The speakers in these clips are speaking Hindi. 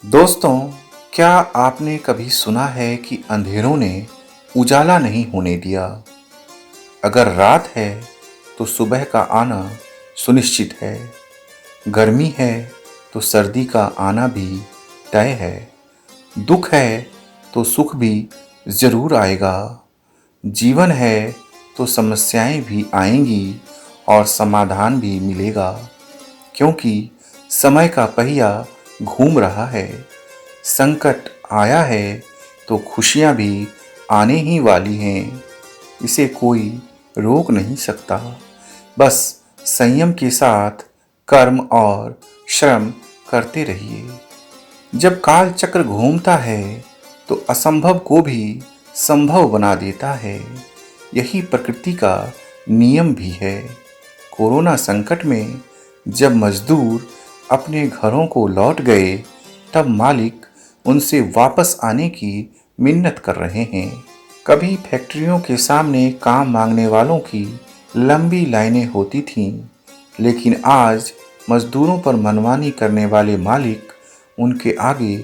दोस्तों, क्या आपने कभी सुना है कि अंधेरों ने उजाला नहीं होने दिया? अगर रात है तो सुबह का आना सुनिश्चित है। गर्मी है तो सर्दी का आना भी तय है। दुख है तो सुख भी ज़रूर आएगा। जीवन है तो समस्याएं भी आएंगी और समाधान भी मिलेगा, क्योंकि समय का पहिया घूम रहा है। संकट आया है तो खुशियां भी आने ही वाली हैं। इसे कोई रोक नहीं सकता। बस संयम के साथ कर्म और श्रम करते रहिए। जब काल चक्र घूमता है तो असंभव को भी संभव बना देता है। यही प्रकृति का नियम भी है। कोरोना संकट में जब मजदूर अपने घरों को लौट गए, तब मालिक उनसे वापस आने की मिन्नत कर रहे हैं। कभी फैक्ट्रियों के सामने काम मांगने वालों की लंबी लाइनें होती थीं, लेकिन आज मजदूरों पर मनमानी करने वाले मालिक उनके आगे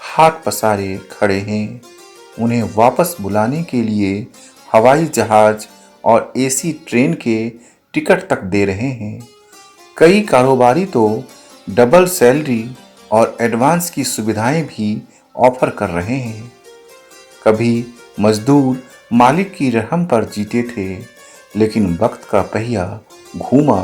हाथ पसारे खड़े हैं। उन्हें वापस बुलाने के लिए हवाई जहाज और एसी ट्रेन के टिकट तक दे रहे हैं। कई कारोबारी तो डबल सैलरी और एडवांस की सुविधाएं भी ऑफर कर रहे हैं। कभी मजदूर मालिक की रहम पर जीते थे, लेकिन वक्त का पहिया घूमा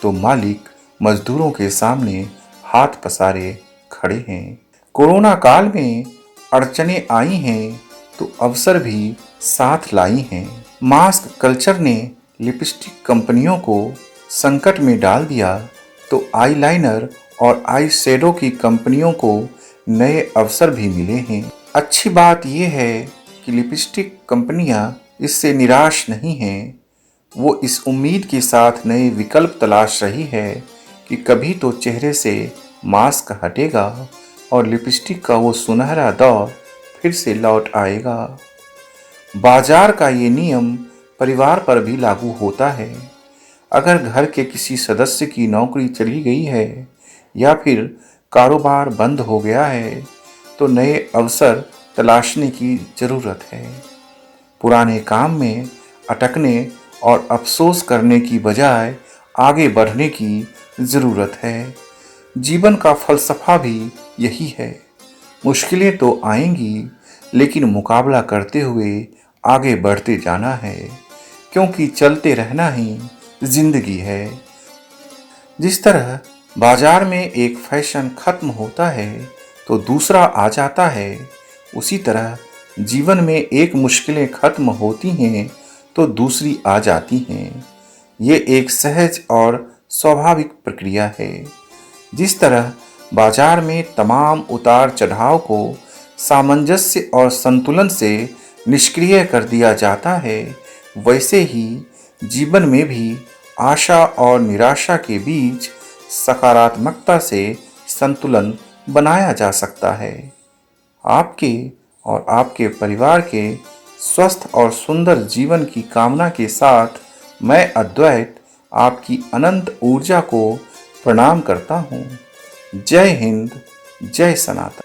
तो मालिक मजदूरों के सामने हाथ पसारे खड़े हैं। कोरोना काल में अड़चनें आई हैं तो अवसर भी साथ लाई हैं। मास्क कल्चर ने लिपस्टिक कंपनियों को संकट में डाल दिया तो आईलाइनर और आई शैडो की कंपनियों को नए अवसर भी मिले हैं। अच्छी बात यह है कि लिपस्टिक कंपनियां इससे निराश नहीं हैं। वो इस उम्मीद के साथ नए विकल्प तलाश रही है कि कभी तो चेहरे से मास्क हटेगा और लिपस्टिक का वो सुनहरा दौर फिर से लौट आएगा। बाजार का ये नियम परिवार पर भी लागू होता है। अगर घर के किसी सदस्य की नौकरी चली गई है या फिर कारोबार बंद हो गया है, तो नए अवसर तलाशने की ज़रूरत है। पुराने काम में अटकने और अफसोस करने की बजाय आगे बढ़ने की ज़रूरत है। जीवन का फलसफा भी यही है। मुश्किलें तो आएंगी, लेकिन मुकाबला करते हुए आगे बढ़ते जाना है, क्योंकि चलते रहना ही जिंदगी है। जिस तरह बाजार में एक फैशन खत्म होता है तो दूसरा आ जाता है, उसी तरह जीवन में एक मुश्किलें खत्म होती हैं तो दूसरी आ जाती हैं। ये एक सहज और स्वाभाविक प्रक्रिया है। जिस तरह बाजार में तमाम उतार चढ़ाव को सामंजस्य और संतुलन से निष्क्रिय कर दिया जाता है, वैसे ही जीवन में भी आशा और निराशा के बीच सकारात्मकता से संतुलन बनाया जा सकता है। आपके और आपके परिवार के स्वस्थ और सुंदर जीवन की कामना के साथ मैं अद्वैत आपकी अनंत ऊर्जा को प्रणाम करता हूँ। जय हिंद, जय सनातन।